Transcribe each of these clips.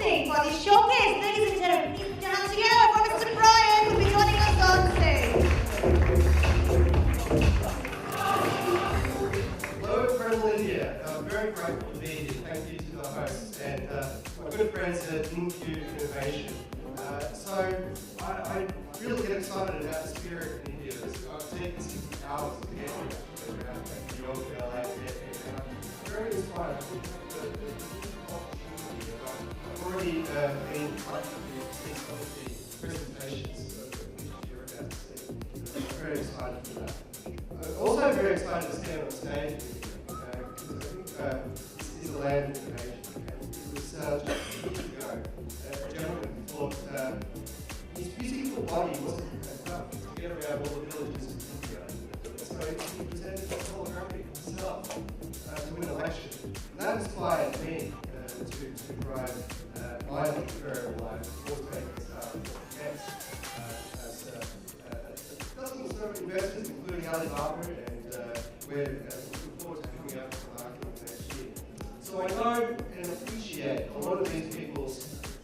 dancing for the showcase. Ladies and gentlemen, keep your hands together for Mr. Brian, who will be joining us on stage. Hello from India. I'm very grateful to be here. Thank you to the hosts and my good friends at InQ Innovation. I really get excited about the spirit in here. I've taken 6 hours to get here around New York, LA, and I'm very inspired. I've already been invited to see some of the presentations that you're about to see. I'm very excited for that. I'm also very excited to stand on stage because I think this is a land of innovation. It was just a few years ago, a gentleman thought his physical body wasn't enough to get around all the villages in India. So he presented a holographic himself to win an election. And that inspired me to provide my entrepreneurial life, taking as dozens of investors, including Alibaba, and we're looking forward to coming out to the market next year. So I know and appreciate a lot of these people's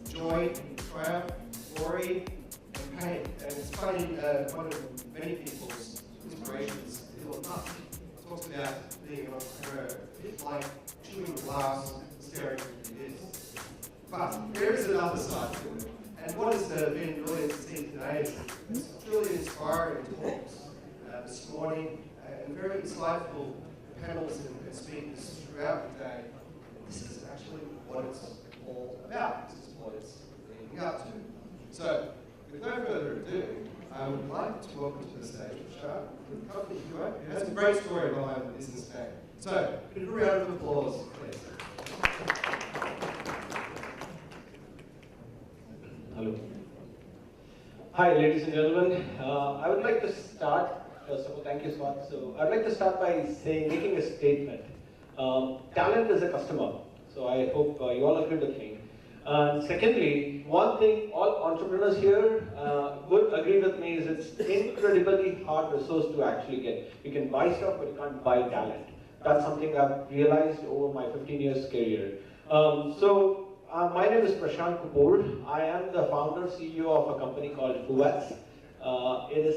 joy, triumph, glory, and pain. And it's funny, one of many people's inspirations is Elon Musk. Talks about being an entrepreneur. It's like chewing glass, staring at this. But there is another side to it. And what has been brilliant to see today is truly inspiring talks this morning and very insightful panels and speakers throughout the day. This is actually what it's all about. This is what it's leading up to. So, with no further ado, I would like to welcome to the stage Prashant from the company Duo, who has a great story behind the business name. So, give a round of applause, please. Hello. Hi, ladies and gentlemen. I would like to start, first of all, thank you, Swat. So, I'd like to start by making a statement. Talent is a customer. So, I hope you all agree with me. And secondly, one thing all entrepreneurs here would agree with me is it's incredibly hard resource to actually get. You can buy stuff, but you can't buy talent. That's something I've realized over my 15 years career. My name is Prashant Kapoor. I am the founder, CEO of a company called HUATS. It is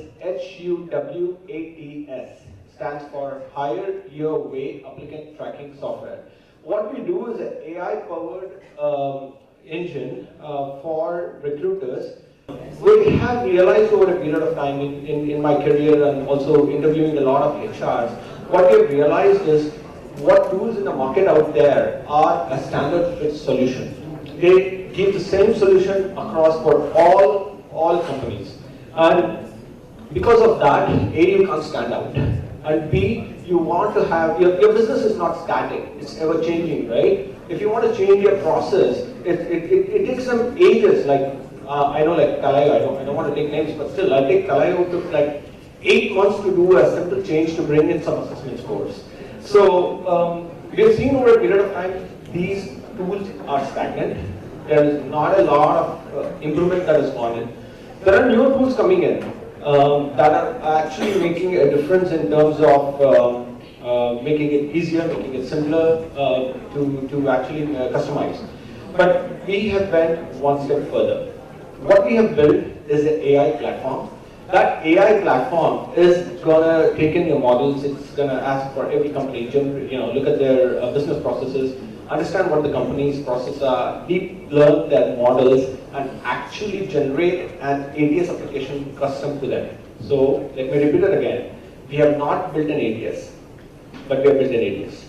HUWATS, stands for Hire Your Way Applicant Tracking Software. What we do is an AI-powered engine for recruiters. We have realized over a period of time in my career and also interviewing a lot of HRs, what we have realized is what tools in the market out there are a standard fit solution. They give the same solution across for all companies. And because of that, A, you can't stand out. And B, you want to have, your business is not static, it's ever changing, right? If you want to change your process, it takes some ages, like, I know like Kalayo, I don't want to take names, but still, I'll take Kalayo, took like 8 months to do a simple change to bring in some assessment scores. So, we have seen over a period of time, these tools are stagnant. There is not a lot of improvement that has gone in. There are newer tools coming in that are actually making a difference in terms of making it easier, making it simpler to actually customize. But we have went one step further. What we have built is an AI platform. That AI platform is gonna take in your models. It's gonna ask for every company, look at their business processes, understand what the company's processes are, deep learn their models, and actually generate an ATS application custom to them. So let me repeat it again. We have not built an ATS, but we have built an ATS.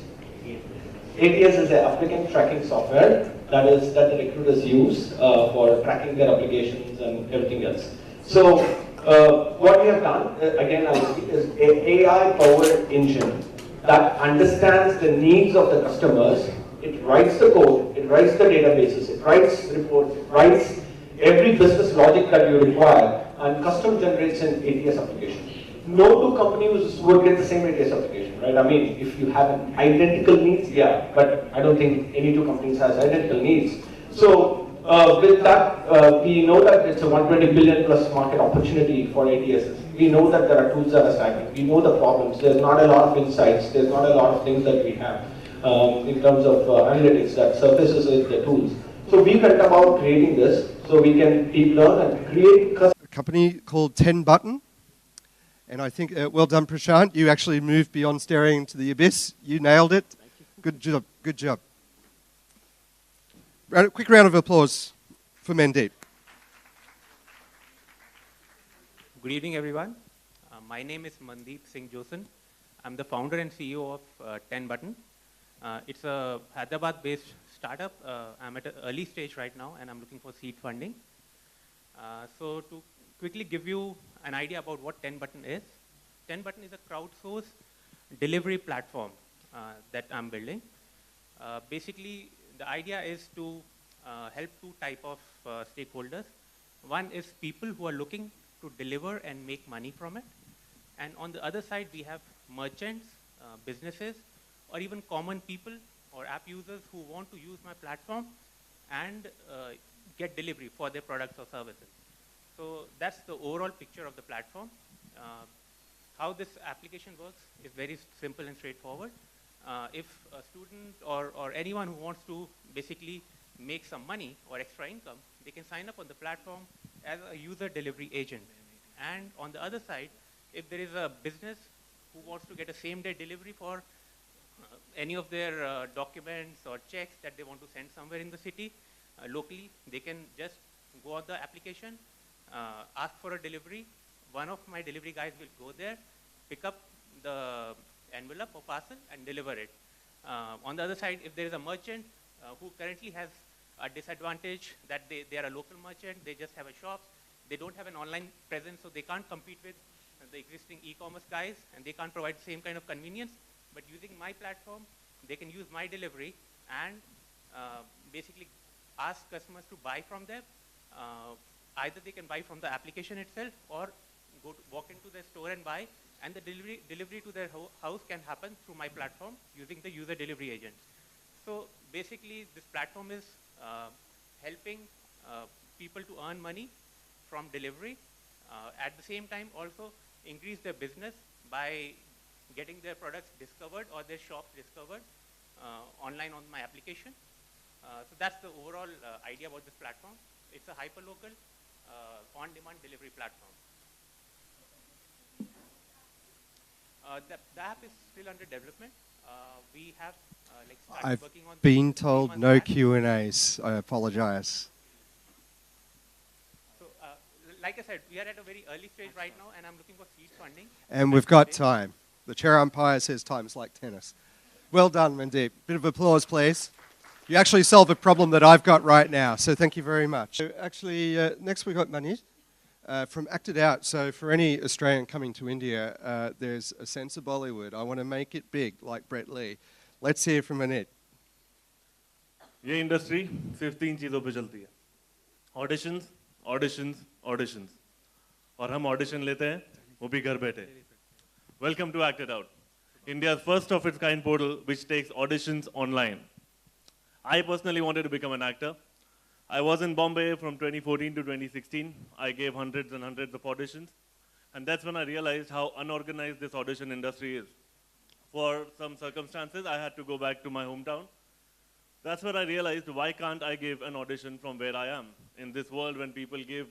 ATS is an applicant tracking software that the recruiters use for tracking their applications and everything else. So what we have done, again I'll repeat, is an AI-powered engine that understands the needs of the customers. It writes the code, it writes the databases, it writes reports, it writes every business logic that you require, and custom generates an ATS application. No two companies would get the same ATS application, right? I mean, if you have identical needs, yeah, but I don't think any two companies has identical needs. So with that, we know that it's a 120 billion plus market opportunity for ATSs. We know that there are tools that are stagnant. We know the problems. There's not a lot of insights. There's not a lot of things that we have in terms of analytics that surfaces with the tools. So we went about creating this so we can deep learn and create A company called 10 Button. And I think, well done, Prashant. You actually moved beyond staring into the abyss. You nailed it. Good job. Good job. Quick round of applause for Mandeep. Good evening, everyone. My name is Mandeep Singh Josen. I'm the founder and CEO of 10 Button. It's a Hyderabad-based startup. I'm at an early stage right now, and I'm looking for seed funding. So to quickly give you an idea about what 10 Button is, 10 Button is a crowdsourced delivery platform that I'm building. Basically, the idea is to help two type of stakeholders. One is people who are looking to deliver and make money from it. And on the other side, we have merchants, businesses, or even common people or app users who want to use my platform and get delivery for their products or services. So that's the overall picture of the platform. How this application works is very simple and straightforward. If a student or anyone who wants to basically make some money or extra income, they can sign up on the platform as a user delivery agent. And on the other side, if there is a business who wants to get a same-day delivery for any of their documents or checks that they want to send somewhere in the city, locally, they can just go on the application, ask for a delivery. One of my delivery guys will go there, pick up the envelope or parcel and deliver it. On the other side, if there is a merchant who currently has a disadvantage that they are a local merchant, they just have a shop, they don't have an online presence, so they can't compete with the existing e-commerce guys, and they can't provide the same kind of convenience. But using my platform, they can use my delivery and basically ask customers to buy from them. Either they can buy from the application itself or walk into their store and buy, and the delivery to their house can happen through my platform using the user delivery agent. So basically, this platform is helping people to earn money from delivery. At the same time, also increase their business by getting their products discovered or their shops discovered online on my application. So that's the overall idea about this platform. It's a hyperlocal, on-demand delivery platform. The app is still under development. We have started I've working on been 3 told months no back. Q&As. I apologize. So, like I said, we are at a very early stage right now, and I'm looking for seed funding. And we've got time. The chair umpire says time's like tennis. Well done, Mandeep. Bit of applause, please. You actually solved a problem that I've got right now, so thank you very much. So actually, next we've got Manit from Acted Out. So for any Australian coming to India, there's a sense of Bollywood. I want to make it big, like Brett Lee. Let's hear from Manit. ये industry सिर्फ 3 चीज़ों पे चलती है, auditions, auditions, auditions, और हम audition लेते हैं, वो भी घर बैठे. Welcome to Acted Out, India's first of its kind portal which takes auditions online. I personally wanted to become an actor. I was in Bombay from 2014 to 2016. I gave hundreds and hundreds of auditions, and that's when I realized how unorganized this audition industry is. For some circumstances, I had to go back to my hometown. That's when I realized, why can't I give an audition from where I am? In this world, when people give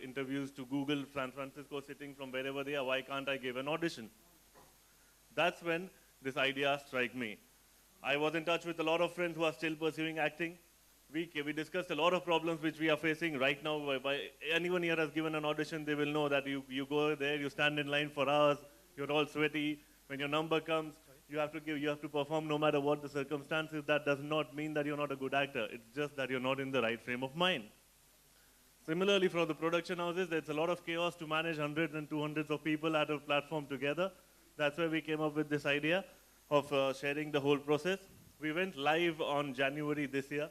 interviews to Google, San Francisco, sitting from wherever they are, why can't I give an audition? That's when this idea struck me. I was in touch with a lot of friends who are still pursuing acting. We discussed a lot of problems which we are facing right now. Anyone here has given an audition, they will know that you go there, you stand in line for hours, you're all sweaty. When your number comes, you have to perform no matter what the circumstances. That does not mean that you're not a good actor. It's just that you're not in the right frame of mind. Similarly, for the production houses, there's a lot of chaos to manage hundreds and 200s of people at a platform together. That's where we came up with this idea of sharing the whole process. We went live on January this year.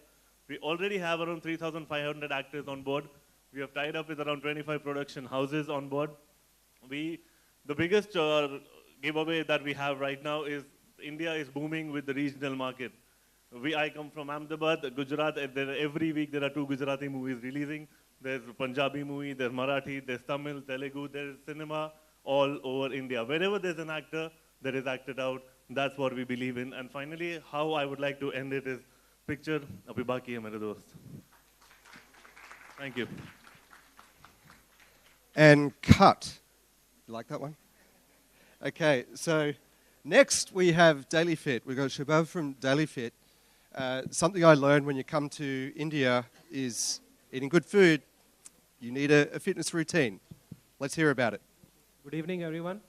We already have around 3,500 actors on board. We have tied up with around 25 production houses on board. The biggest giveaway that we have right now is India is booming with the regional market. I come from Ahmedabad, Gujarat. Every week there are 2 Gujarati movies releasing. There's Punjabi movie, there's Marathi, there's Tamil, Telugu, there's cinema all over India. Wherever there's an actor, there is Acted Out. That's what we believe in. And finally, how I would like to end it is, picture अभी बाकी है मेरे दोस्त. Thank you. And cut. You like that one? Okay, so next we have Daily Fit. We've got Shubhav from Daily Fit. Something I learned when you come to India is eating good food, you need a fitness routine. Let's hear about it. Good evening, everyone.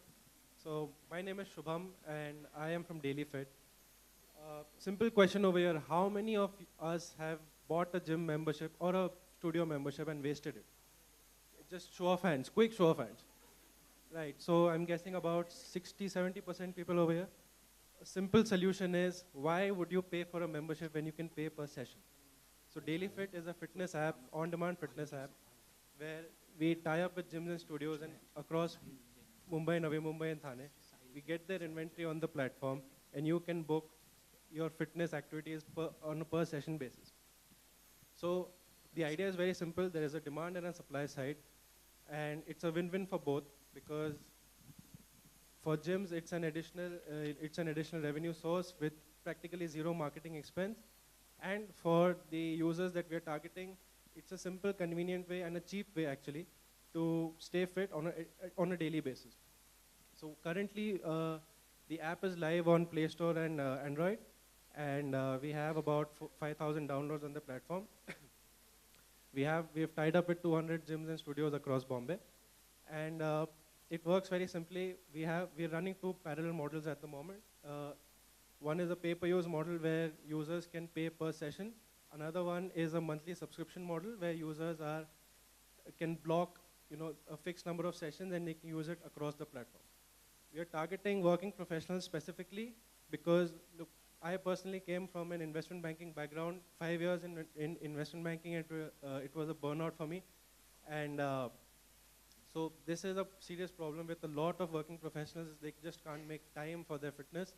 So my name is Shubham, and I am from Daily Fit. Simple question over here: how many of us have bought a gym membership or a studio membership and wasted it? Just show of hands, quick show of hands. Right. So I'm guessing about 60-70% people over here. A simple solution is: why would you pay for a membership when you can pay per session? So Daily Fit is a fitness app, on-demand fitness app, where we tie up with gyms and studios and across Mumbai, Navi Mumbai and Thane. We get their inventory on the platform, and you can book your fitness activities on a per session basis. So the idea is very simple. There is a demand and a supply side, and it's a win-win for both, because for gyms it's an additional revenue source with practically zero marketing expense, and for the users that we are targeting, it's a simple, convenient way and a cheap way actually to stay fit on a daily basis. So currently the app is live on Play Store and Android, and we have about 5,000 downloads on the platform. We have tied up with 200 gyms and studios across Bombay, and it works very simply. We're running two parallel models at the moment. One is a pay-per-use model where users can pay per session. Another one is a monthly subscription model where users can block a fixed number of sessions and they can use it across the platform. We are targeting working professionals specifically because, look, I personally came from an investment banking background, 5 years in investment banking, and it was a burnout for me. And so this is a serious problem with a lot of working professionals. They just can't make time for their fitness.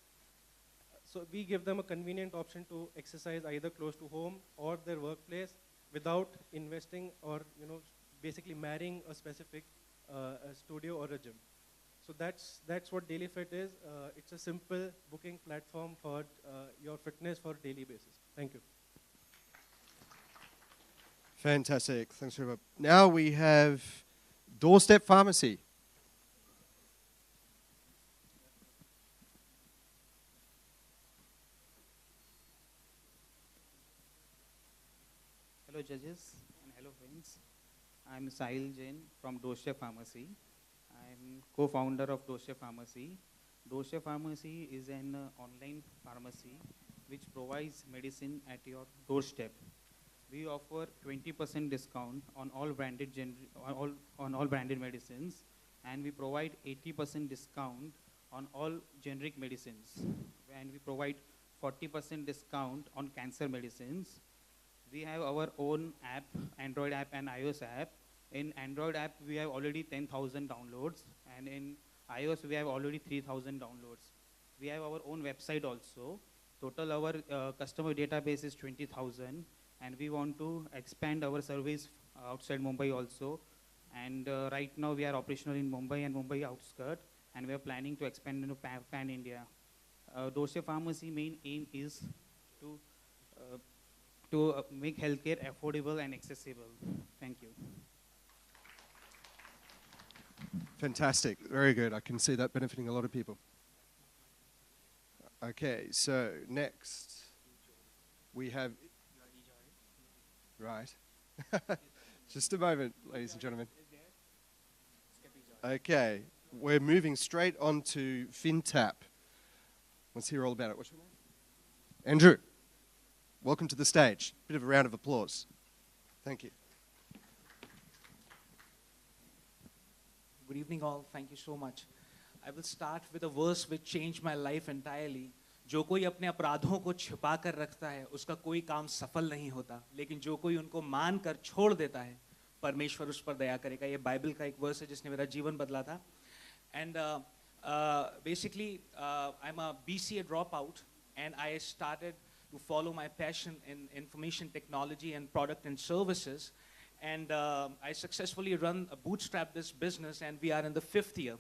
So we give them a convenient option to exercise either close to home or their workplace without investing or basically marrying a specific a studio or a gym. So that's what Daily Fit is. It's a simple booking platform for your fitness for a daily basis. Thank you. Fantastic. Thanks very much. Now we have Doorstep Pharmacy. Hello judges and hello friends. I'm Sahil Jain from Doorstep Pharmacy. I'm co-founder of Doorstep Pharmacy. Doorstep Pharmacy is an online pharmacy which provides medicine at your doorstep. We offer 20% discount on all branded branded medicines, and we provide 80% discount on all generic medicines, and we provide 40% discount on cancer medicines. We have our own app, Android app and iOS app. In Android app, we have already 10,000 downloads, and in iOS, we have already 3,000 downloads. We have our own website also. Total our customer database is 20,000, and we want to expand our service outside Mumbai also. And right now, we are operational in Mumbai and Mumbai outskirts, and we are planning to expand into pan-India. Doorstep Pharmacy main aim is to make healthcare affordable and accessible. Thank you. Fantastic. Very good. I can see that benefiting a lot of people. Okay, so next we have... Right. Just a moment, ladies and gentlemen. Okay, we're moving straight on to FinTap. Let's hear all about it. What's your name? Andrew. Welcome to the stage. Bit of a round of applause. Thank you. Good evening all, thank you so much. I will start with a verse which changed my life entirely. जो कोई अपने अपराधों को छिपा कर रखता है, उसका कोई काम सफल नहीं होता, लेकिन जो कोई उनको मान कर छोड़ देता है, परमेश्वर उस पर दया करेगा. ये बाइबल का एक वर्स है जिसने मेरा जीवन बदला था. And basically, I'm a BCA dropout, and I started to follow my passion in information technology and product and services. And I successfully bootstrapped this business, and we are in the 5th year.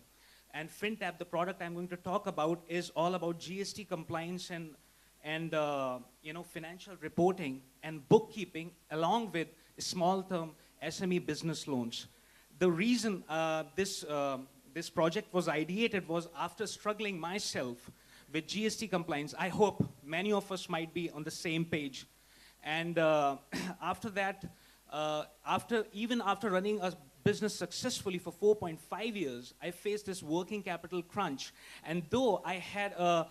And FinTap, the product I'm going to talk about, is all about GST compliance and and financial reporting and bookkeeping, along with small-term SME business loans. The reason this project was ideated was after struggling myself with GST compliance. I hope many of us might be on the same page. And after that, even after running a business successfully for 4.5 years, I faced this working capital crunch. And though I had a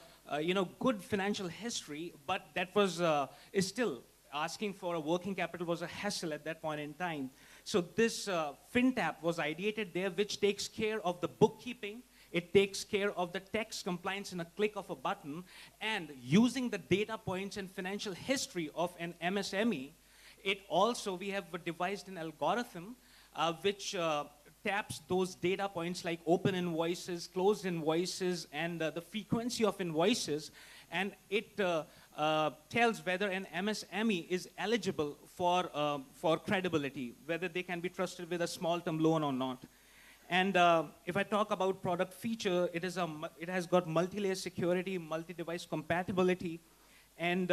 good financial history, but that was still asking for a working capital was a hassle at that point in time. So this FinTap was ideated there, which takes care of the bookkeeping. It takes care of the tax compliance in a click of a button, and using the data points and financial history of an MSME, we have devised an algorithm which taps those data points like open invoices, closed invoices, and the frequency of invoices, and it tells whether an MSME is eligible for credibility, whether they can be trusted with a small-term loan or not. And if I talk about product feature, it has got multi-layer security, multi-device compatibility, and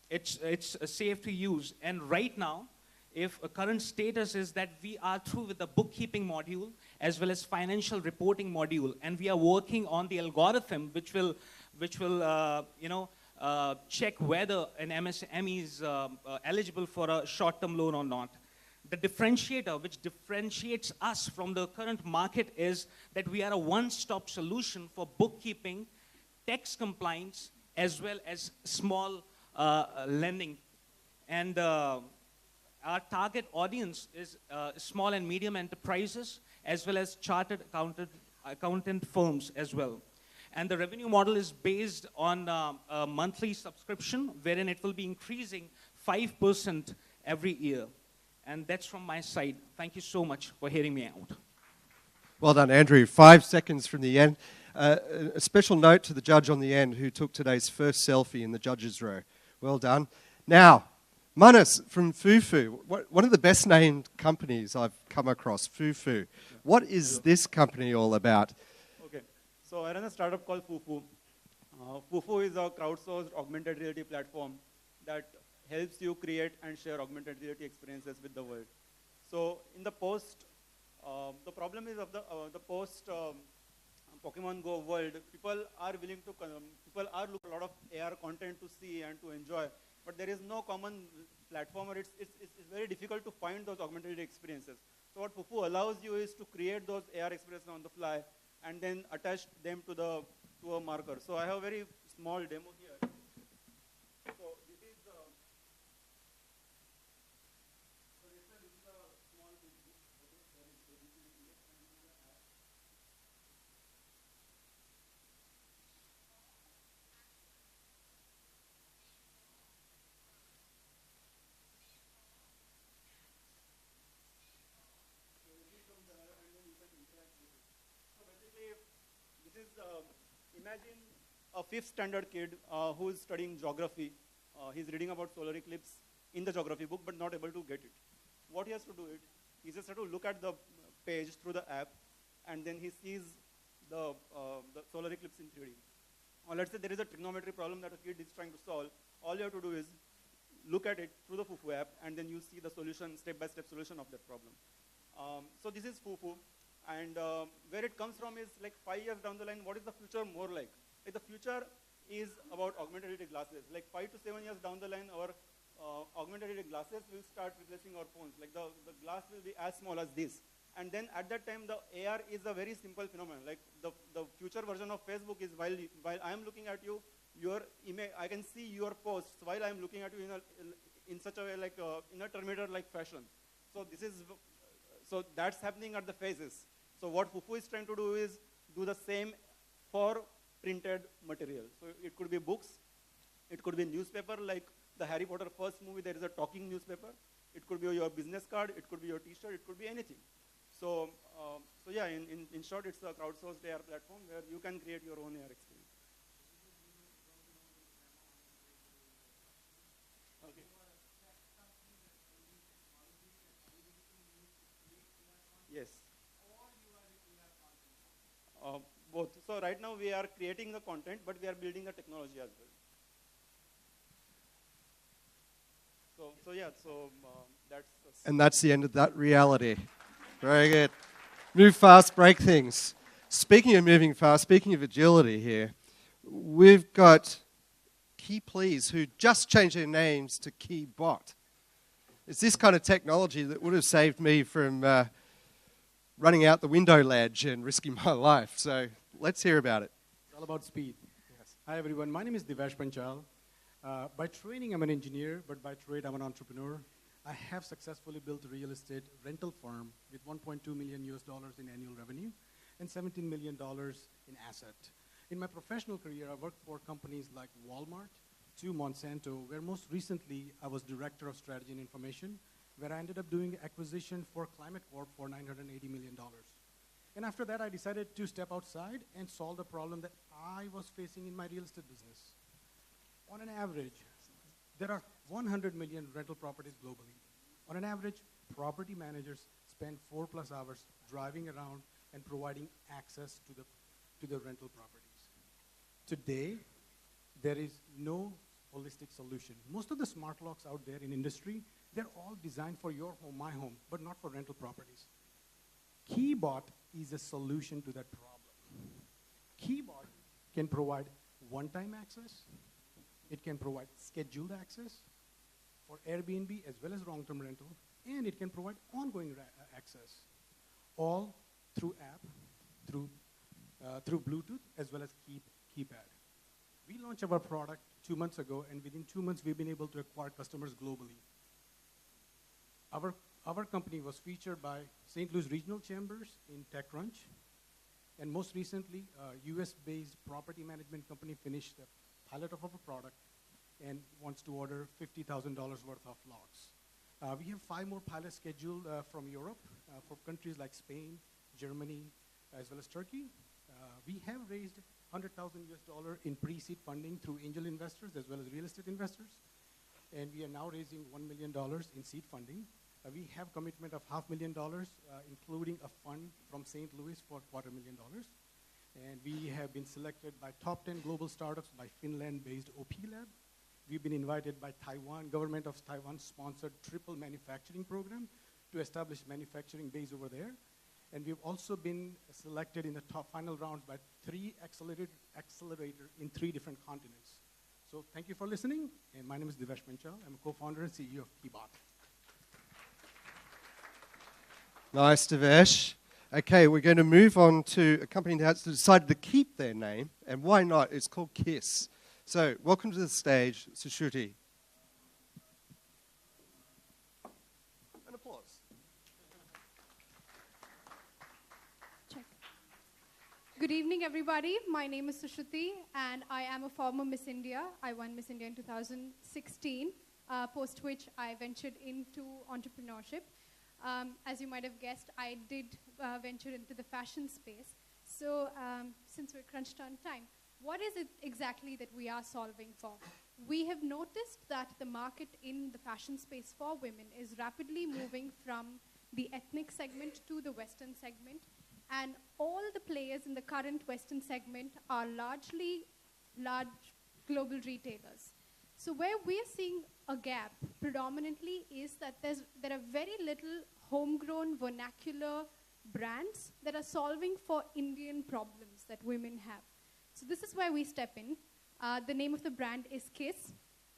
it's safe to use. And right now, if a current status is that we are through with the bookkeeping module as well as financial reporting module, and we are working on the algorithm which will check whether an MSME is eligible for a short-term loan or not. The differentiator which differentiates us from the current market is that we are a one-stop solution for bookkeeping, tax compliance, as well as small lending. And our target audience is small and medium enterprises, as well as chartered accountant firms as well. And the revenue model is based on a monthly subscription, wherein it will be increasing 5% every year. And that's from my side. Thank you so much for hearing me out. Well done, Andrew. 5 seconds from the end. A special note to the judge on the end who took today's first selfie in the judges' row. Well done. Now, Manas from Fufu, one of the best named companies I've come across, Fufu. What is this company all about? Okay, so I run a startup called Fufu. Fufu is a crowdsourced augmented reality platform that helps you create and share augmented reality experiences with the world. So in the post, the problem is of the post Pokemon Go world, people are looking a lot of AR content to see and to enjoy, but there is no common platform, or it's very difficult to find those augmented experiences. So what Fufu allows you is to create those AR experiences on the fly and then attach them to a marker. So I have a very small demo here. So this is a small video. Imagine a 5th standard kid who is studying geography. He's reading about solar eclipse in the geography book, but not able to get it. What he has to do he just has to look at the page through the app, and then he sees the solar eclipse in 3D. Or let's say there is a trigonometry problem that a kid is trying to solve. All you have to do is look at it through the Fufu app, and then you see the solution, step-by-step solution of that problem. So this is Fufu. And where it comes from is like 5 years down the line, what is the future more like? Like the future is about augmented reality glasses. Like 5 to 7 years down the line, our augmented reality glasses will start replacing our phones. Like the glass will be as small as this. And then at that time, the AR is a very simple phenomenon. Like the future version of Facebook is while I am looking at you, your image, I can see your posts while I am looking at you in such a way like in a Terminator-like fashion. So that's happening at the phases. So what Fufu is trying to do is do the same for printed material. So it could be books, it could be newspaper, like the Harry Potter first movie, there is a talking newspaper. It could be your business card, it could be your t-shirt, it could be anything. So yeah, in short, it's a crowdsourced AR platform where you can create your own AR experience. Okay. Yes. Both. So right now we are creating the content, but we are building the technology as well. So yeah, that's. And that's the end of that reality. Very good. Move fast, break things. Speaking of moving fast, speaking of agility here, we've got KeyPlease, who just changed their names to KeyBot. It's this kind of technology that would have saved me from running out the window ledge and risking my life. So let's hear about it. It's all about speed. Yes. Hi, everyone. My name is Divesh Panchal. By training, I'm an engineer, but by trade, I'm an entrepreneur. I have successfully built a real estate rental firm with $1.2 million in annual revenue and $17 million in asset. In my professional career, I worked for companies like Walmart to Monsanto, where most recently I was Director of Strategy and Information, where I ended up doing acquisition for Climate Corp for $980 million. And after that, I decided to step outside and solve the problem that I was facing in my real estate business. On an average, there are 100 million rental properties globally. On an average, property managers spend 4+ hours driving around and providing access to the rental properties. Today, there is no holistic solution. Most of the smart locks out there in industry, they're all designed for your home, my home, but not for rental properties. KeyBot is a solution to that problem. KeyBot can provide one-time access. It can provide scheduled access for Airbnb as well as long-term rental, and it can provide ongoing access, all through app, through Bluetooth, as well as keypad. We launched our product 2 months ago, and within 2 months, we've been able to acquire customers globally. Our company was featured by St. Louis Regional Chambers in TechCrunch, and most recently, a US-based property management company finished the pilot of our product and wants to order $50,000 worth of locks. We have 5 more pilots scheduled from Europe for countries like Spain, Germany, as well as Turkey. We have raised $100,000 in pre-seed funding through angel investors as well as real estate investors. And we are now raising $1 million in seed funding. We have commitment of $500,000, including a fund from St. Louis for $250,000. And we have been selected by top 10 global startups by Finland-based OP Lab. We've been invited by Taiwan, government of Taiwan sponsored triple manufacturing program to establish manufacturing base over there. And we've also been selected in the top final rounds by 3 accelerator in 3 different continents. So thank you for listening. And my name is Divesh Panchal. I'm a co-founder and CEO of KeyBot. Nice, Devesh. Okay, we're going to move on to a company that's decided to keep their name, and why not? It's called KISS. So, welcome to the stage, Sushruti. An applause. Check. Good evening, everybody. My name is Sushruti, and I am a former Miss India. I won Miss India in 2016, post which I ventured into entrepreneurship. As you might have guessed, I did venture into the fashion space. So since we're crunched on time, what is it exactly that we are solving for? We have noticed that the market in the fashion space for women is rapidly moving from the ethnic segment to the Western segment. And all the players in the current Western segment are largely large global retailers. So where we're seeing a gap predominantly is that there are very little homegrown vernacular brands that are solving for Indian problems that women have. So this is where we step in. The name of the brand is KISS,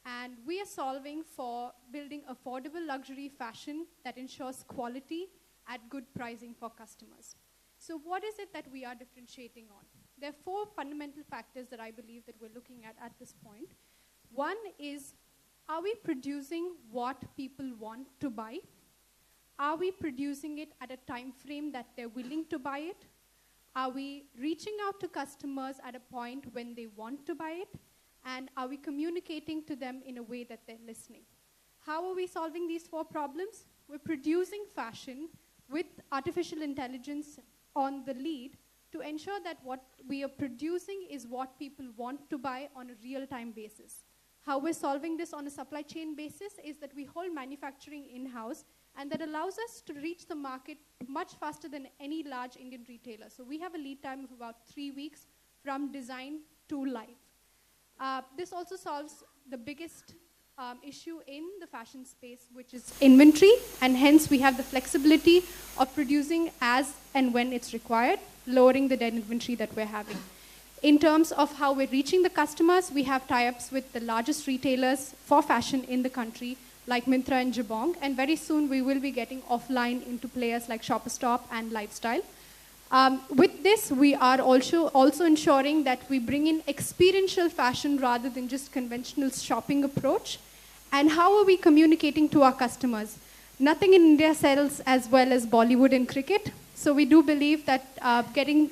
and we are solving for building affordable luxury fashion that ensures quality at good pricing for customers. So what is it that we are differentiating on? There are 4 fundamental factors that I believe that we're looking at this point. One is, are we producing what people want to buy? Are we producing it at a time frame that they're willing to buy it? Are we reaching out to customers at a point when they want to buy it? And are we communicating to them in a way that they're listening? How are we solving these 4 problems? We're producing fashion with artificial intelligence on the lead to ensure that what we are producing is what people want to buy on a real-time basis. How we're solving this on a supply chain basis is that we hold manufacturing in-house, and that allows us to reach the market much faster than any large Indian retailer. So we have a lead time of about 3 weeks from design to live. This also solves the biggest issue in the fashion space, which is inventory, and hence we have the flexibility of producing as and when it's required, lowering the dead inventory that we're having. In terms of how we're reaching the customers, we have tie-ups with the largest retailers for fashion in the country, like Myntra and Jabong, and very soon we will be getting offline into players like Shopper Stop and Lifestyle. With this, we are also ensuring that we bring in experiential fashion rather than just conventional shopping approach. And how are we communicating to our customers? Nothing in India sells as well as Bollywood and cricket. So we do believe that getting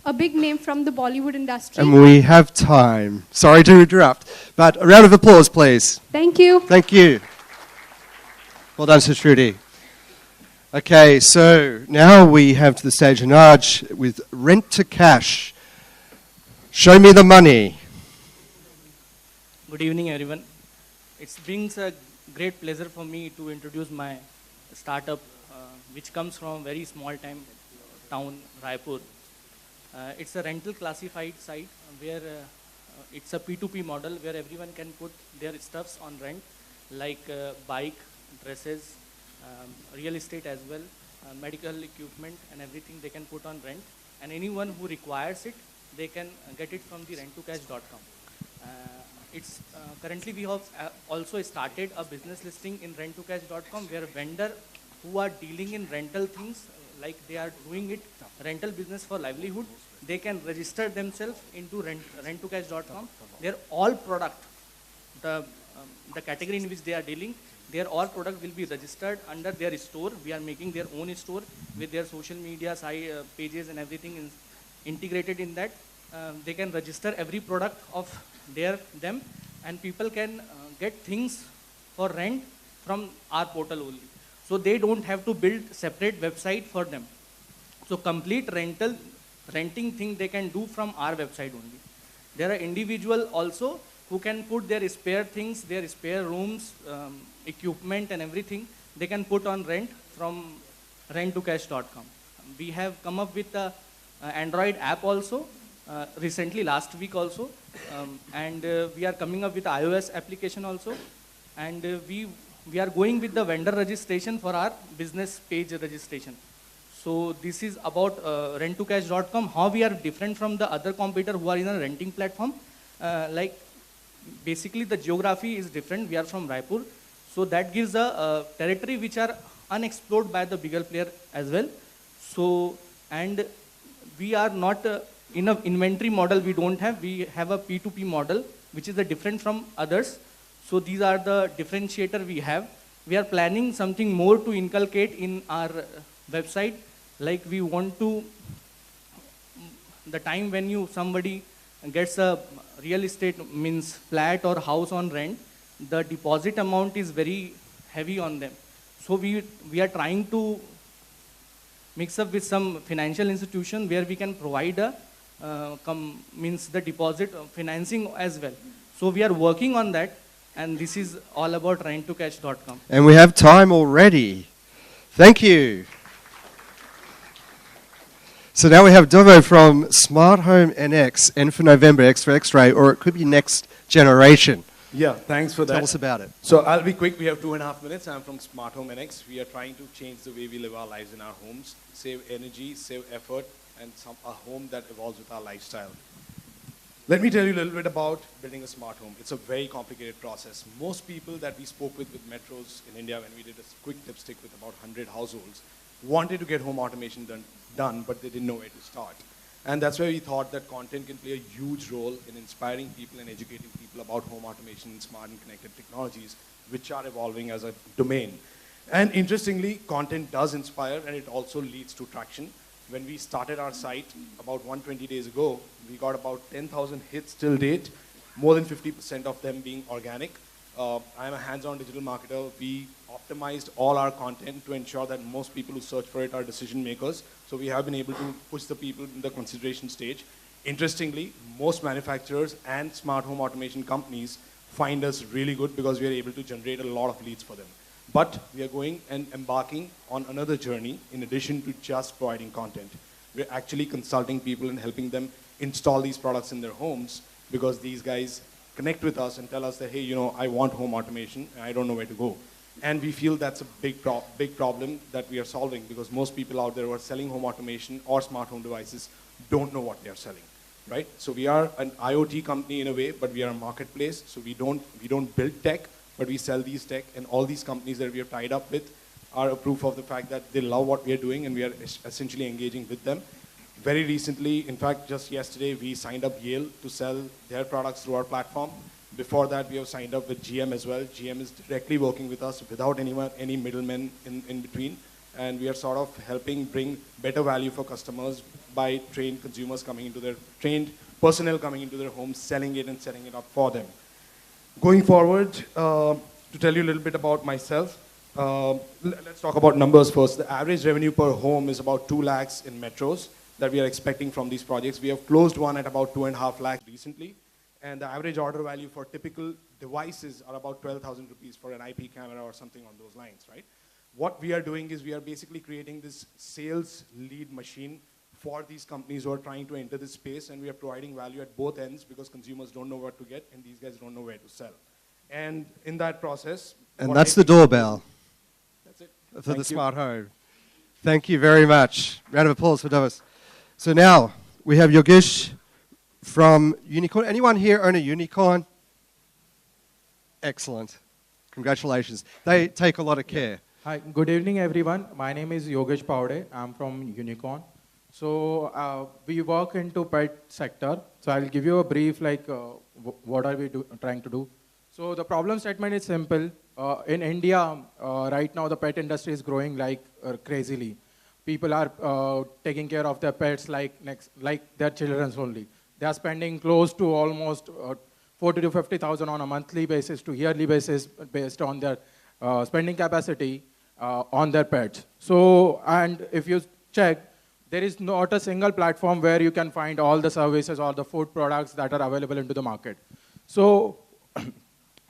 a big name from the Bollywood industry. And we have time. Sorry to interrupt, but a round of applause, please. Thank you. Thank you. Well done, Shruti. Okay, so now we have to the stage Anaj with Rent to Cash. Show me the money. Good evening, everyone. It brings a great pleasure for me to introduce my startup, which comes from a very small town, Raipur. It's a rental classified site where it's a P2P model where everyone can put their stuffs on rent, like bike, dresses, real estate as well, medical equipment and everything they can put on rent. And anyone who requires it, they can get it from the renttocash.com. Currently we have also started a business listing in renttocash.com where vendor who are dealing in rental things, like they are doing it rental business for livelihood, they can register themselves into renttocash.com. Their all product, the category in which they are dealing, their all product will be registered under their store. We are making their own store with their social media pages and everything integrated in that. They can register every product of them, and people can get things for rent from our portal only. So they don't have to build separate website for them. So complete renting thing they can do from our website only. There are individual also who can put their spare things, their spare rooms, equipment and everything, they can put on rent from renttocash.com. We have come up with the Android app also, recently last week also, and we are coming up with iOS application also, and we are going with the vendor registration for our business page registration. So this is about renttocash.com, how we are different from the other competitor who are in a renting platform. Like basically the geography is different. We are from Raipur, so that gives a territory which are unexplored by the bigger player as well. So, and we are not in an inventory model, we don't have. We have a P2P model, which is different from others. So these are the differentiator we have. We are planning something more to inculcate in our website. Like we want to, the time when somebody gets a real estate means flat or house on rent, the deposit amount is very heavy on them. So we are trying to mix up with some financial institution where we can provide the deposit financing as well. So we are working on that, and this is all about renttocash.com. And we have time already. Thank you. So now we have Dovo from Smart Home NX, N for November, X for X-ray, or it could be next generation. Yeah, thanks for that. Tell us about it. So I'll be quick. We have 2.5 minutes. I'm from Smart Home NX. We are trying to change the way we live our lives in our homes, save energy, save effort, and a home that evolves with our lifestyle. Let me tell you a little bit about building a smart home. It's a very complicated process. Most people that we spoke with metros in India, when we did a quick dipstick with about 100 households, wanted to get home automation done, but they didn't know where to start. And that's where we thought that content can play a huge role in inspiring people and educating people about home automation and smart and connected technologies, which are evolving as a domain. And interestingly, content does inspire, and it also leads to traction. When we started our site about 120 days ago, we got about 10,000 hits till date, more than 50% of them being organic. I'm a hands-on digital marketer. We optimized all our content to ensure that most people who search for it are decision makers. So we have been able to push the people in the consideration stage. Interestingly, most manufacturers and smart home automation companies find us really good because we are able to generate a lot of leads for them. But we are going and embarking on another journey in addition to just providing content. We're actually consulting people and helping them install these products in their homes because these guys connect with us and tell us that, hey, you know, I want home automation and I don't know where to go. And we feel that's a big problem that we are solving, because most people out there who are selling home automation or smart home devices don't know what they are selling, right? So we are an IoT company in a way, but we are a marketplace. So we don't build tech, but we sell these tech, and all these companies that we have tied up with are a proof of the fact that they love what we are doing, and we are essentially engaging with them. Very recently, in fact, just yesterday, we signed up Yale to sell their products through our platform. Before that, we have signed up with GM as well. GM is directly working with us without any middlemen in between. And we are sort of helping bring better value for customers by trained consumers coming into trained personnel coming into their homes, selling it and setting it up for them. Going forward, to tell you a little bit about myself, let's talk about numbers first. The average revenue per home is about 2 lakhs in metros that we are expecting from these projects. We have closed one at about 2.5 lakhs recently. And the average order value for typical devices are about 12,000 rupees for an IP camera or something on those lines, right? What we are doing is we are basically creating this sales lead machine for these companies who are trying to enter this space, and we are providing value at both ends because consumers don't know what to get and these guys don't know where to sell. And in that process... And that's the doorbell. That's it. For the smart home. Thank you very much. Round of applause for Davis. So now we have Yogesh from Unicorn. Anyone here own a Unicorn? Excellent. Congratulations. They take a lot of care. Hi, good evening everyone. My name is Yogesh Paude. I'm from Unicorn. So we work into pet sector. So I'll give you a brief like what are we trying to do. So the problem statement is simple. In India, right now the pet industry is growing like crazily. People are taking care of their pets like their children only. They are spending close to almost 40 to 50,000 on a monthly basis to yearly basis based on their spending capacity on their pets. So, and if you check, there is not a single platform where you can find all the services or the food products that are available into the market. So,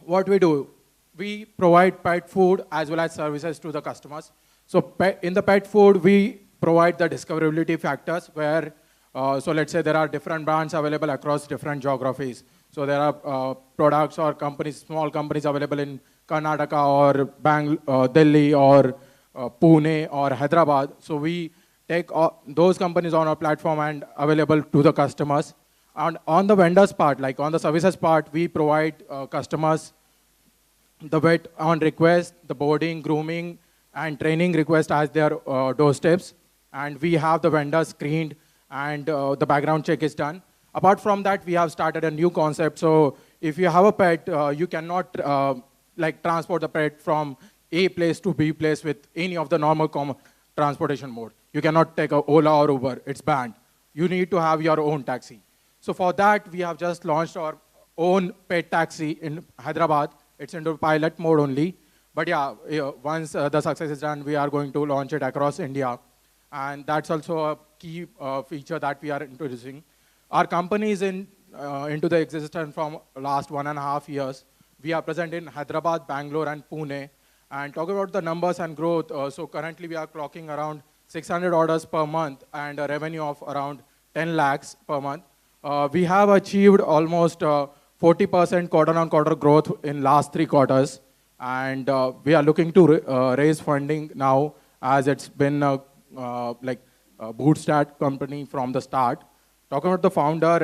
what we do, we provide pet food as well as services to the customers. So in the pet food, we provide the discoverability factors where, so let's say there are different brands available across different geographies. So there are products or companies, small companies available in Karnataka or Delhi or Pune or Hyderabad. So we take those companies on our platform and available to the customers. And on the vendors part, like on the services part, we provide customers the vet on request, the boarding, grooming, and training request as their doorsteps. And we have the vendors screened and the background check is done. Apart from that, we have started a new concept. So if you have a pet, you cannot like transport the pet from A place to B place with any of the normal transportation mode. You cannot take a Ola or Uber, it's banned. You need to have your own taxi. So for that, we have just launched our own pet taxi in Hyderabad. It's into pilot mode only. But yeah, once the success is done, we are going to launch it across India. And that's also a key feature that we are introducing. Our company is into the existence from last 1.5 years. We are present in Hyderabad, Bangalore, and Pune. And talking about the numbers and growth, so currently we are clocking around 600 orders per month and a revenue of around 10 lakhs per month. We have achieved almost 40% quarter-on-quarter growth in last 3 quarters. And we are looking to raise funding now as it's been like a bootstrap company from the start. Talking about the founder,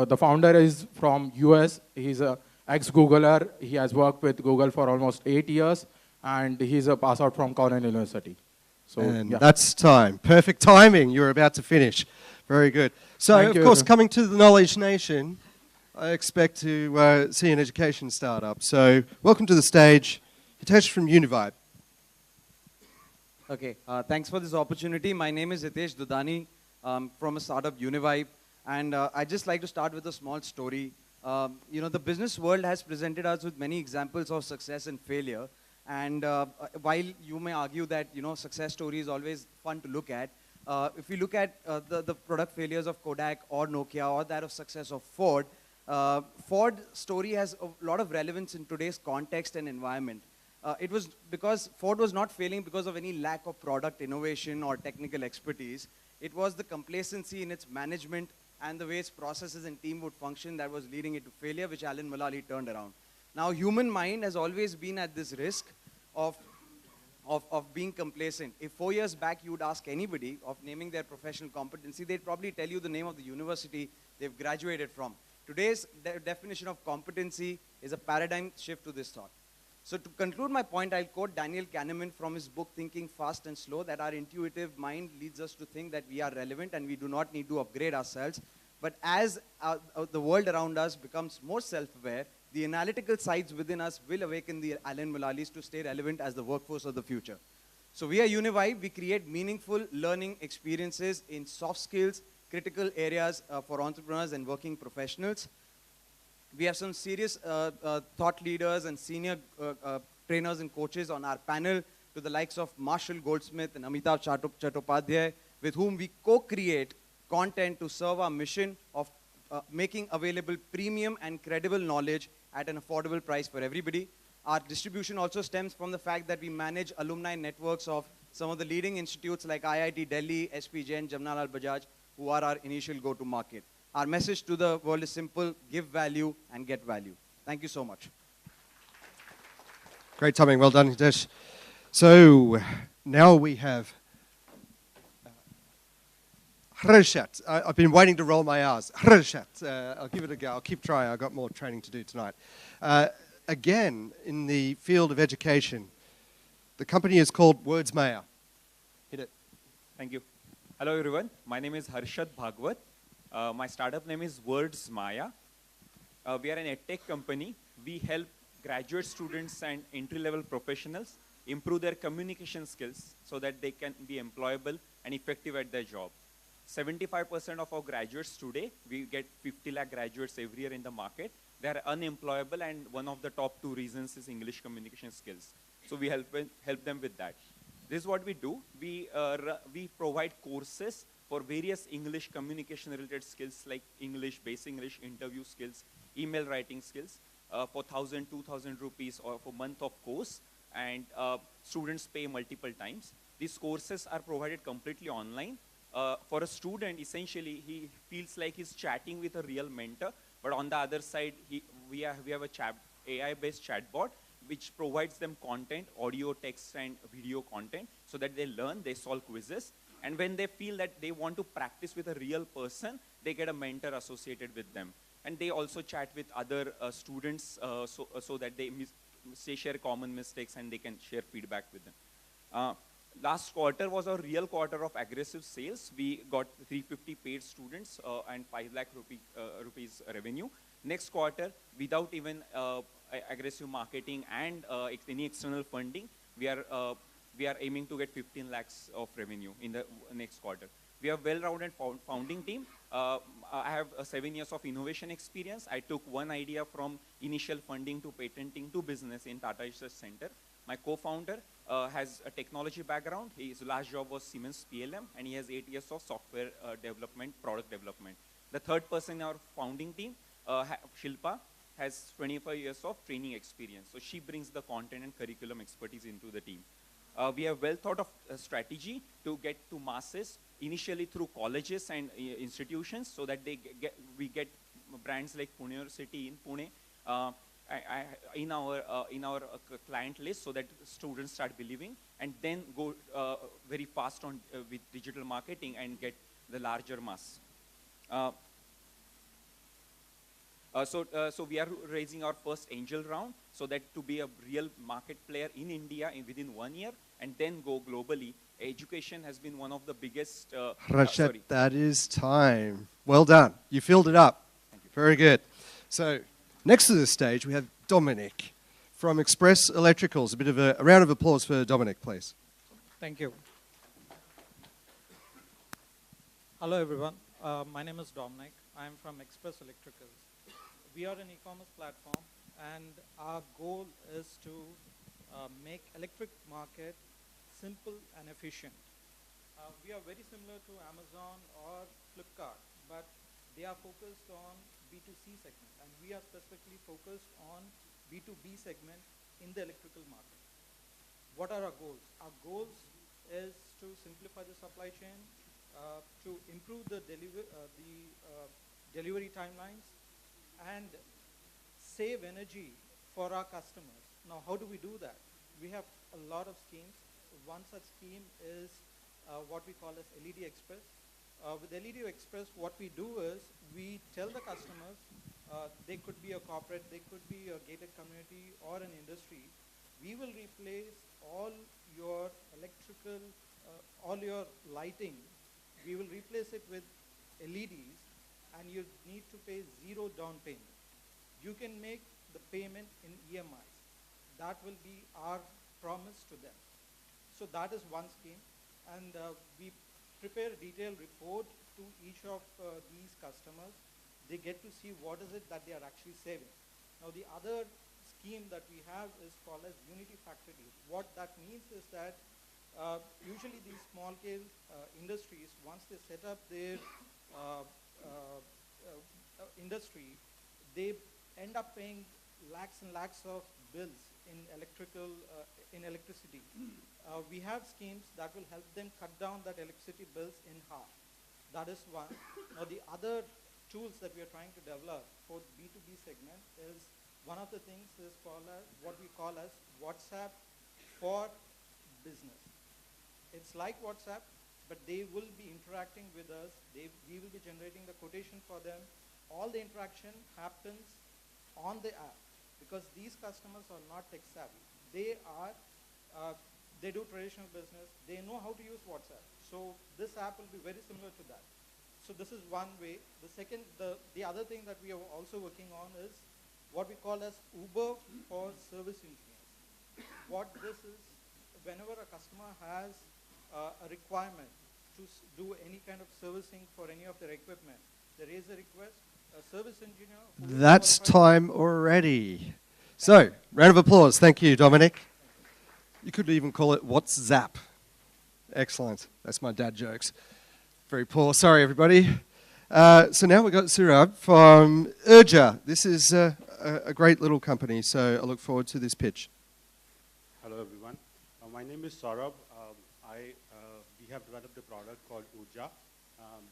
the founder is from US. He's an ex-Googler. He has worked with Google for almost 8 years. And he's a pass out from Cornell University. So, and yeah. that's time. Perfect timing. You're about to finish. Very good. So, Thank of you. course, coming to the Knowledge Nation, I expect to see an education startup. So, welcome to the stage, Hitesh from Univibe. Okay, thanks for this opportunity. My name is Hitesh Dudani from a startup Univibe. And I'd just like to start with a small story. You know, the business world has presented us with many examples of success and failure. And while you may argue that, you know, success story is always fun to look at, if we look at the product failures of Kodak or Nokia or that of success of Ford, Ford's story has a lot of relevance in today's context and environment. It was because Ford was not failing because of any lack of product innovation or technical expertise. It was the complacency in its management and the way its processes and team would function that was leading it to failure, which Alan Mulally turned around. Now, human mind has always been at this risk of being complacent. If 4 years back you would ask anybody of naming their professional competency, they'd probably tell you the name of the university they've graduated from. Today's definition of competency is a paradigm shift to this thought. So to conclude my point, I'll quote Daniel Kahneman from his book, Thinking Fast and Slow, that our intuitive mind leads us to think that we are relevant and we do not need to upgrade ourselves. But as the world around us becomes more self-aware, the analytical sides within us will awaken the Alan Mulallis to stay relevant as the workforce of the future. So we are Univibe. We create meaningful learning experiences in soft skills, critical areas for entrepreneurs and working professionals. We have some serious thought leaders and senior trainers and coaches on our panel, to the likes of Marshall Goldsmith and Amitabh Chattopadhyay, with whom we co-create content to serve our mission of making available premium and credible knowledge at an affordable price for everybody. Our distribution also stems from the fact that we manage alumni networks of some of the leading institutes like IIT Delhi, SP Jain, Jamnalal Bajaj, who are our initial go-to market. Our message to the world is simple: give value and get value. Thank you so much. Great timing, well done, Hitesh. So now we have Harshat. I've been waiting to roll my R's. Harshat. I'll give it a go. I'll keep trying. I've got more training to do tonight. Again, in the field of education, the company is called WordsMaya. Hit it. Thank you. Hello, everyone. My name is Harshad Bhagwat. My startup name is WordsMaya. We are an edtech company. We help graduate students and entry-level professionals improve their communication skills so that they can be employable and effective at their job. 75% of our graduates today, we get 50 lakh graduates every year in the market. They are unemployable, and one of the top 2 reasons is English communication skills. So we help them with that. This is what we do. We provide courses for various English communication related skills like English, basic English, interview skills, email writing skills for 1,000, 2,000 rupees or for month of course, and students pay multiple times. These courses are provided completely online. For a student, essentially, he feels like he's chatting with a real mentor, but on the other side, we have a AI-based chatbot which provides them content, audio, text, and video content, so that they learn, they solve quizzes, and when they feel that they want to practice with a real person, they get a mentor associated with them. And they also chat with other students so that they share common mistakes and they can share feedback with them. Last quarter was a real quarter of aggressive sales. We got 350 paid students and 5 lakh rupees revenue. Next quarter, without even aggressive marketing and any external funding, we are aiming to get 15 lakhs of revenue in the next quarter. We have a well-rounded founding team. I have 7 years of innovation experience. I took one idea from initial funding to patenting to business in Tata Research Center. My co-founder has a technology background. His last job was Siemens PLM, and he has 8 years of software development, product development. The third person in our founding team, Shilpa, has 25 years of training experience. So she brings the content and curriculum expertise into the team. We have well thought of strategy to get to masses, initially through colleges and institutions, so that we get brands like Pune University in Pune in our client list, so that students start believing, and then go very fast on with digital marketing and get the larger mass. So we are raising our first angel round, so that to be a real market player in India within 1 year and then go globally. Education has been one of the biggest. Rashad, that is time. Well done. You filled it up. Thank you. Very good. So next to the stage, we have Dominic from Express Electricals. A round of applause for Dominic, please. Thank you. Hello, everyone. My name is Dominic. I'm from Express Electricals. We are an e-commerce platform, and our goal is to make electric market simple and efficient. We are very similar to Amazon or Flipkart, but they are focused on B2C segment, and we are specifically focused on B2B segment in the electrical market. What are our goals? Our goals is to simplify the supply chain, to improve the delivery timelines and save energy for our customers. Now, how do we do that? We have a lot of schemes. One such scheme is what we call as LED Express. With LED Express, what we do is we tell the customers, they could be a corporate, they could be a gated community or an industry, we will replace all your electrical, all your lighting, we will replace it with LEDs, and you need to pay 0 down payment. You can make the payment in EMIs. That will be our promise to them. So that is one scheme, and we prepare a detailed report to each of these customers. They get to see what is it that they are actually saving. Now the other scheme that we have is called as Unity Factory. What that means is that usually these small scale industries, once they set up their industry, they end up paying lakhs and lakhs of bills in electricity. We have schemes that will help them cut down that electricity bills in half. That is one. Now the other tools that we are trying to develop for B2B segment is, one of the things is called as what we call as WhatsApp for business. It's like WhatsApp, but they will be interacting with us. We will be generating the quotation for them. All the interaction happens on the app, because these customers are not tech savvy. They do traditional business. They know how to use WhatsApp. So this app will be very similar to that. So this is one way. The other thing that we are also working on is what we call as Uber for service engineers. What this is, whenever a customer has a requirement to do any kind of servicing for any of their equipment, there is a request, a service engineer. That's time already. So, round of applause. Thank you, Dominic. You could even call it WhatsApp. Excellent. That's my dad jokes. Very poor. Sorry, everybody. So now we've got Surab from Urja. This is a great little company, so I look forward to this pitch. Hello, everyone. My name is Saurabh. We have developed a product called Urja.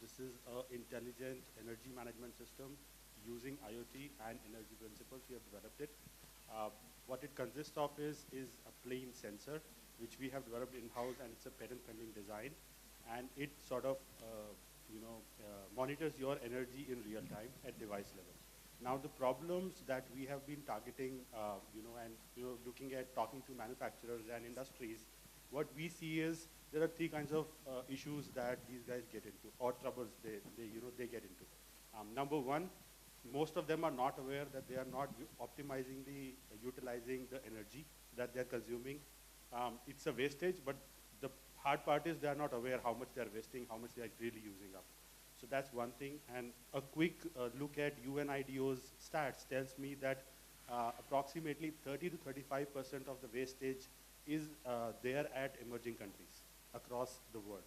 This is an intelligent energy management system using IoT and energy principles. We have developed it. What it consists of is a plain sensor, which we have developed in-house, and it's a patent-pending design. And it sort of, monitors your energy in real time at device level. Now, the problems that we have been targeting, looking at talking to manufacturers and industries, what we see is there are 3 kinds of issues that these guys get into, or troubles they get into. Number 1, most of them are not aware that they are not optimizing utilizing the energy that they're consuming. It's a wastage, but the hard part is they're not aware how much they're wasting, how much they're really using up. So that's one thing. And a quick look at UNIDO's stats tells me that approximately 30 to 35% of the wastage is there at emerging countries across the world.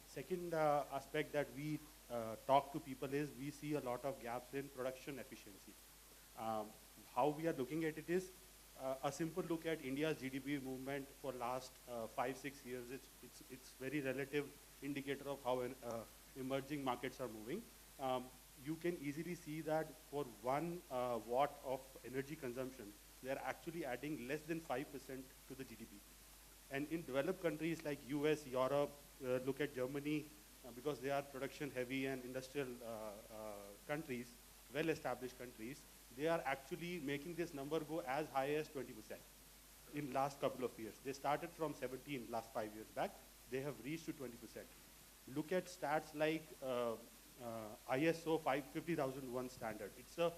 Second aspect that we talk to people is we see a lot of gaps in production efficiency. How we are looking at it is a simple look at India's GDP movement for last 5-6 years. It's very relative indicator of how emerging markets are moving. You can easily see that for 1 watt of energy consumption, they are actually adding less than 5% to the GDP. And in developed countries like US, Europe, look at Germany, because they are production heavy and industrial countries, well-established countries, they are actually making this number go as high as 20% in last couple of years. They started from 17 last 5 years back. They have reached to 20%. Look at stats like ISO 50001 standard. It's a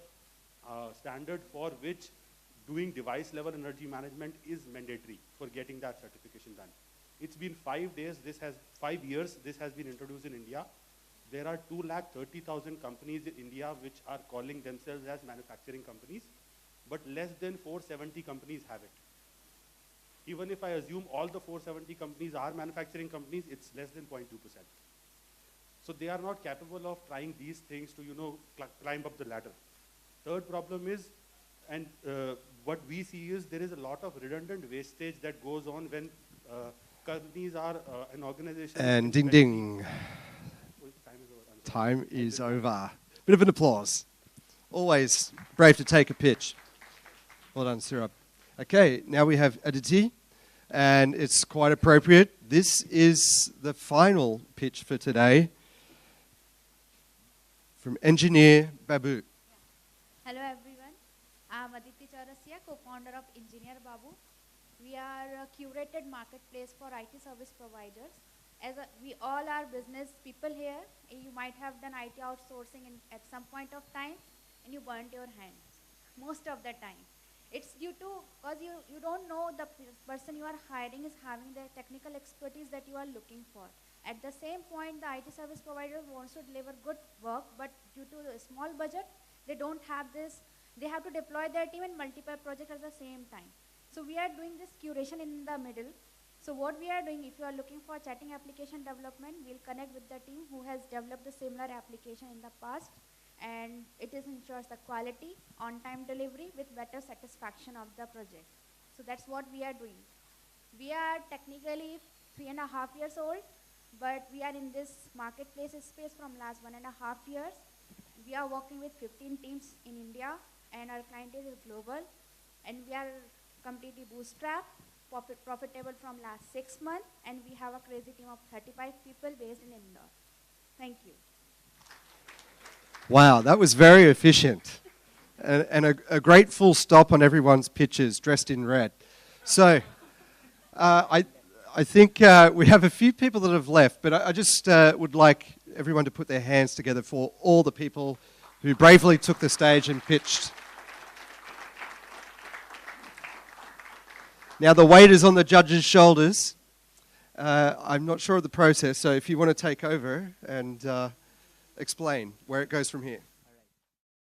standard for which doing device level energy management is mandatory for getting that certification done. It's been 5 years, this has been introduced in India. There are 230,000 companies in India which are calling themselves as manufacturing companies, but less than 470 companies have it. Even if I assume all the 470 companies are manufacturing companies, it's less than 0.2%. So they are not capable of trying these things to, climb up the ladder. Third problem is, and what we see is there is a lot of redundant wastage that goes on when companies are an organization. And ding ding. time is over. Bit of an applause. Always brave to take a pitch. Well done, Syrup. Okay, now we have Aditi, and it's quite appropriate. This is the final pitch for today from Engineer Babu. Hello everyone, I am Aditi Chaurasia, co-founder of Engineer Babu. We are a curated marketplace for IT service providers. We all are business people here. You might have done IT outsourcing at some point of time and you burnt your hands, most of the time. It's due to, because you don't know the person you are hiring is having the technical expertise that you are looking for. At the same point, the IT service provider wants to deliver good work, but due to the small budget, they don't have this. They have to deploy their team in multiple projects at the same time. So we are doing this curation in the middle. So what we are doing, if you are looking for chatting application development, we'll connect with the team who has developed a similar application in the past, and it ensures the quality, on-time delivery with better satisfaction of the project. So that's what we are doing. We are technically 3.5 years old, but we are in this marketplace space from last 1.5 years. We are working with 15 teams in India, and our clientele is global, and we are completely bootstrapped, profitable from last 6 months, and we have a crazy team of 35 people based in Indore. Thank you. Wow, that was very efficient. And a great full stop on everyone's pitches, dressed in red. So, I think we have a few people that have left, but I just would like everyone to put their hands together for all the people who bravely took the stage and pitched. Now, the weight is on the judges' shoulders. I'm not sure of the process, so if you want to take over and explain where it goes from here.